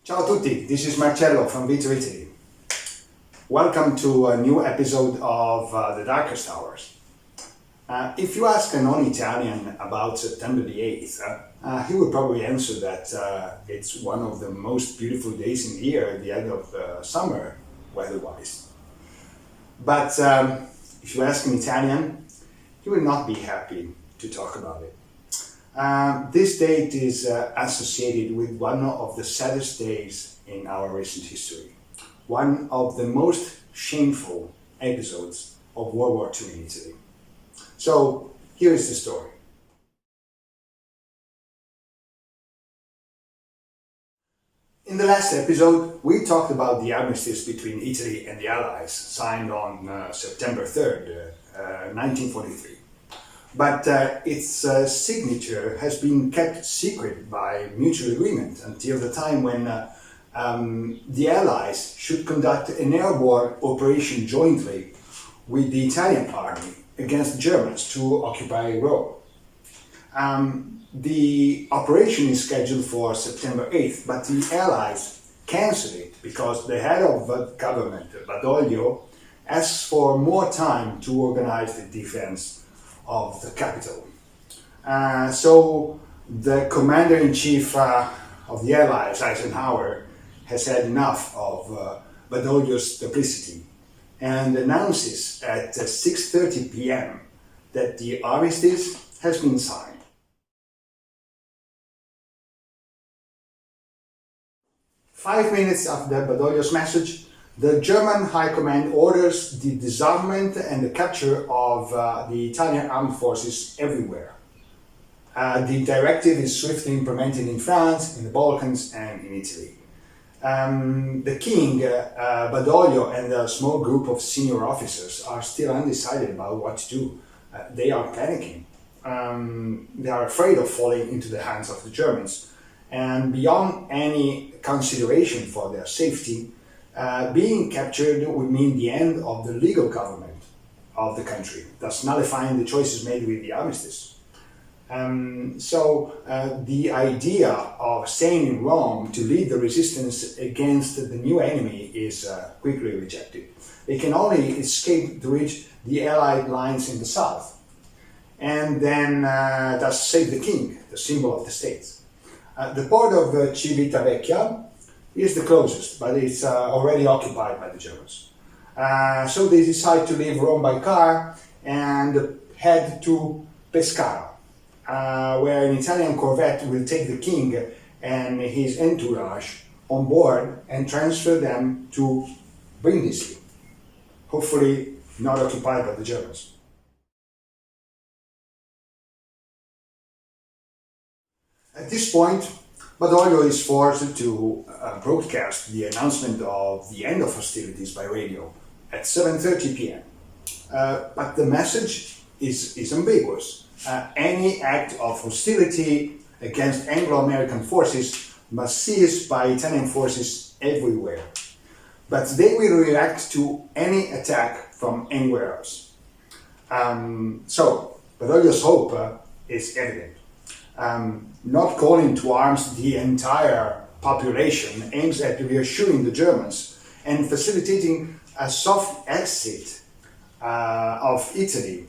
Ciao a tutti, this is Marcello from Vito Italy. Welcome to a new episode of The Darkest Hours. If you ask a non-Italian about September the 8th, he would probably answer that it's one of the most beautiful days in the year at the end of the summer, weather-wise. But if you ask an Italian, he will not be happy to talk about it. This date is associated with one of the saddest days in our recent history, one of the most shameful episodes of World War II in Italy. So here is the story. In the last episode, we talked about the armistice between Italy and the Allies, signed on September 3rd, 1943. But its signature has been kept secret by mutual agreement until the time when the Allies should conduct an airborne operation jointly with the Italian army against the Germans to occupy Rome. The operation is scheduled for September 8th, but the Allies cancelled it because the head of the government, Badoglio, asked for more time to organize the defense of the capital. So the commander-in-chief of the Allies, Eisenhower, has had enough of Badoglio's duplicity and announces at 6:30 p.m. that the armistice has been signed. Five minutes after Badoglio's message, the German High Command orders the disarmament and the capture of the Italian armed forces everywhere. The directive is swiftly implemented in France, in the Balkans, and in Italy. The king, Badoglio, and a small group of senior officers are still undecided about what to do. They are panicking. They are afraid of falling into the hands of the Germans. And beyond any consideration for their safety, being captured would mean the end of the legal government of the country, thus nullifying the choices made with the armistice. So the idea of staying in Rome to lead the resistance against the new enemy is quickly rejected. They can only escape to reach the Allied lines in the south, and then thus save the king, the symbol of the state. The port of Civitavecchia is the closest, but it's already occupied by the Germans. So they decide to leave Rome by car and head to Pescara, where an Italian corvette will take the king and his entourage on board and transfer them to Brindisi, hopefully not occupied by the Germans. At this point, Badoglio is forced to broadcast the announcement of the end of hostilities by radio at 7:30 p.m. But the message is ambiguous. Any act of hostility against Anglo-American forces must cease by Italian forces everywhere. But they will react to any attack from anywhere else. So Badoglio's hope is evident. Not calling to arms the entire population aims at reassuring the Germans and facilitating a soft exit of Italy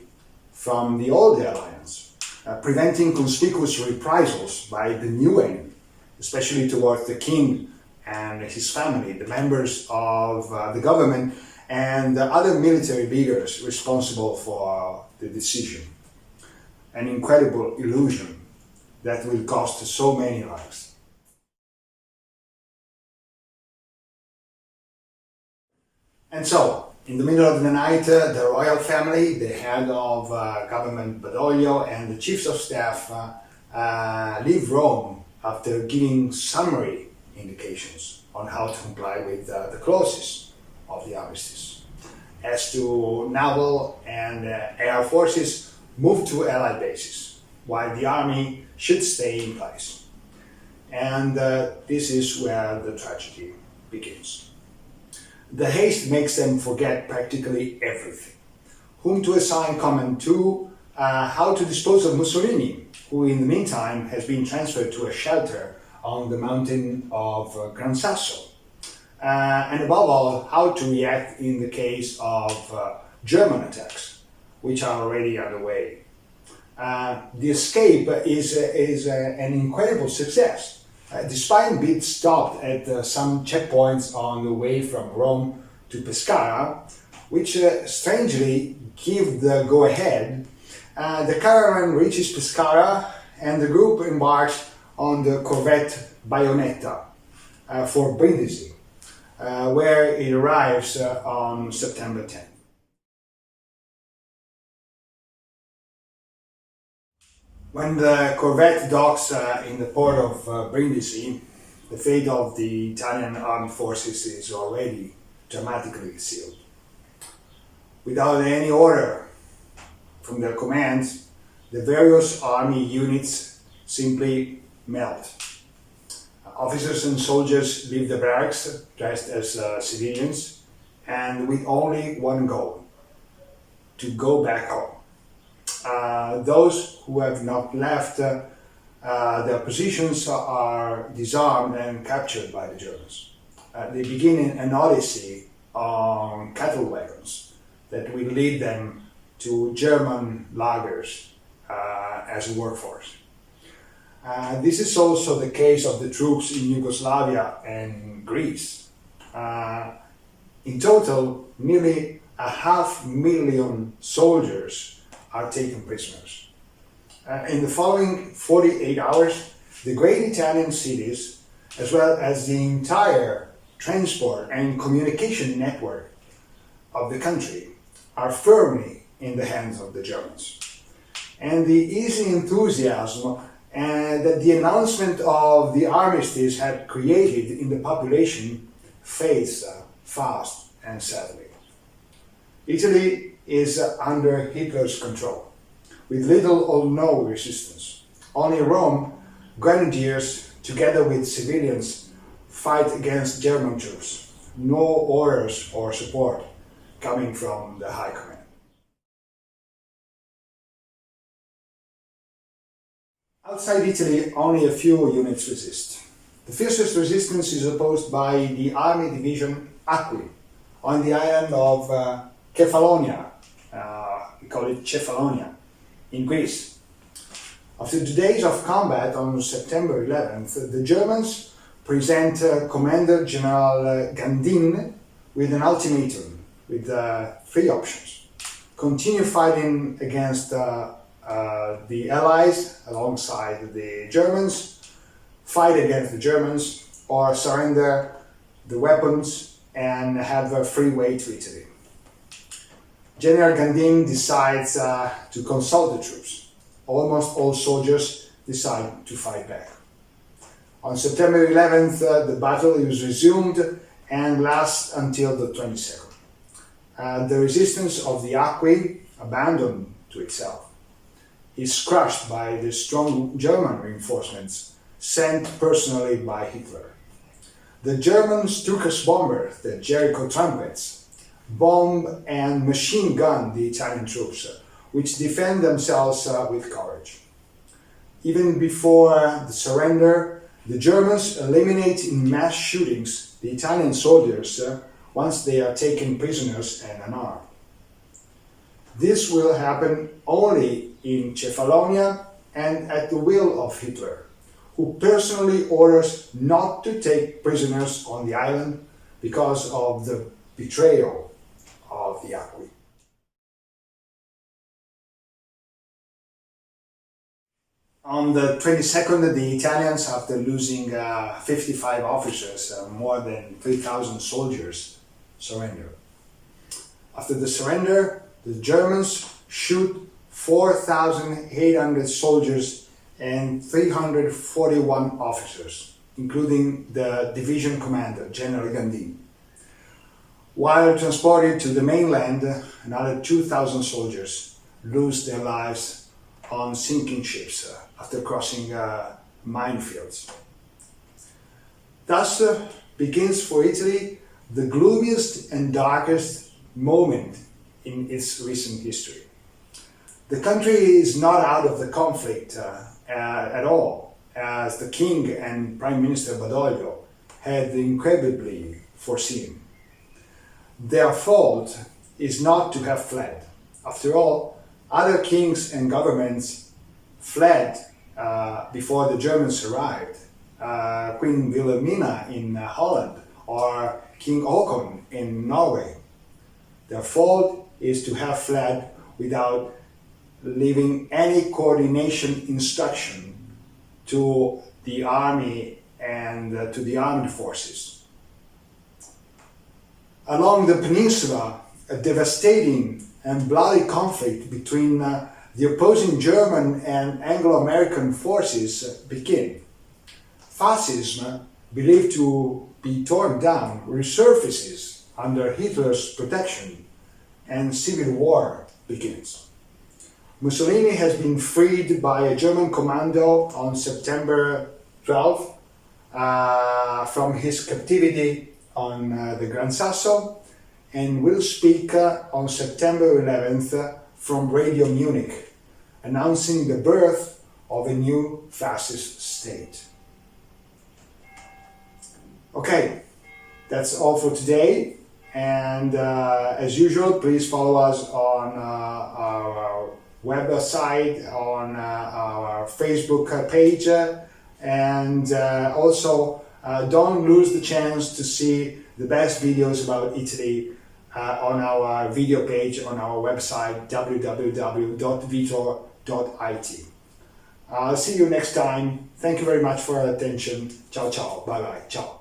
from the old alliance, preventing conspicuous reprisals by the new enemy, especially towards the king and his family, the members of the government, and the other military leaders responsible for the decision. An incredible illusion that will cost so many lives. And so, in the middle of the night, the royal family, the head of government Badoglio, and the chiefs of staff leave Rome after giving summary indications on how to comply with the clauses of the armistice. As to naval and air forces, move to Allied bases, while the army should stay in place. And this is where the tragedy begins. The haste makes them forget practically everything. Whom to assign command to, how to dispose of Mussolini, who in the meantime has been transferred to a shelter on the mountain of Gran Sasso. And above all, how to react in the case of German attacks, which are already underway. The escape is an incredible success. Despite being stopped at some checkpoints on the way from Rome to Pescara, which strangely give the go-ahead, the caravan reaches Pescara and the group embarks on the corvette Bayonetta for Brindisi, where it arrives on September 10th. When the corvette docks in the port of Brindisi, the fate of the Italian armed forces is already dramatically sealed. Without any order from their commands, the various army units simply melt. Officers and soldiers leave the barracks dressed as civilians and with only one goal: to go back home. Those who have not left their positions are disarmed and captured by the Germans. They begin an odyssey on cattle wagons that will lead them to German lagers as a workforce. This is also the case of the troops in Yugoslavia and Greece. In total, nearly 500,000 soldiers are taken prisoners. In the following 48 hours, the great Italian cities, as well as the entire transport and communication network of the country, are firmly in the hands of the Germans. And the easy enthusiasm that the announcement of the armistice had created in the population fades fast and sadly. Italy is under Hitler's control, with little or no resistance. Only Rome, grenadiers, together with civilians, fight against German troops. No orders or support coming from the High Command. Outside Italy, only a few units resist. The fiercest resistance is opposed by the Army Division Acqui on the island of Kefalonia. We call it Cefalonia, in Greece. After 2 days of combat on September 11th, the Germans present Commander General Gandin with an ultimatum with 3 options: continue fighting against the Allies alongside the Germans, fight against the Germans, or surrender the weapons and have a free way to Italy. General Gandin decides to consult the troops. Almost all soldiers decide to fight back. On September 11th, the battle is resumed and lasts until the 22nd. The resistance of the Acqui, abandoned to itself, is crushed by the strong German reinforcements sent personally by Hitler. The German Stukas bombers, the Jericho trumpets, bomb and machine gun the Italian troops, which defend themselves with courage. Even before the surrender, the Germans eliminate in mass shootings the Italian soldiers once they are taken prisoners and unarmed. This will happen only in Cefalonia and at the will of Hitler, who personally orders not to take prisoners on the island because of the betrayal of the Acqui. On the 22nd, the Italians, after losing 55 officers, more than 3,000 soldiers, surrender. After the surrender, the Germans shoot 4,800 soldiers and 341 officers, including the division commander, General Gandin. While transported to the mainland, another 2,000 soldiers lose their lives on sinking ships after crossing minefields. Thus begins for Italy the gloomiest and darkest moment in its recent history. The country is not out of the conflict at all, as the king and Prime Minister Badoglio had incredibly foreseen. Their fault is not to have fled. After all, other kings and governments fled before the Germans arrived. Queen Wilhelmina in Holland or King Håkon in Norway. Their fault is to have fled without leaving any coordination instruction to the army and to the armed forces. Along the peninsula, a devastating and bloody conflict between the opposing German and Anglo-American forces began. Fascism, believed to be torn down, resurfaces under Hitler's protection, and civil war begins. Mussolini has been freed by a German commando on September 12 from his captivity on the Gran Sasso, and will speak on September 11th from Radio Munich, announcing the birth of a new fascist state. Okay, that's all for today, and as usual, please follow us on our website, on our Facebook page, and also don't lose the chance to see the best videos about Italy on our video page on our website www.vitor.it. I'll see you next time. Thank you very much for your attention. Ciao ciao. Bye bye. Ciao.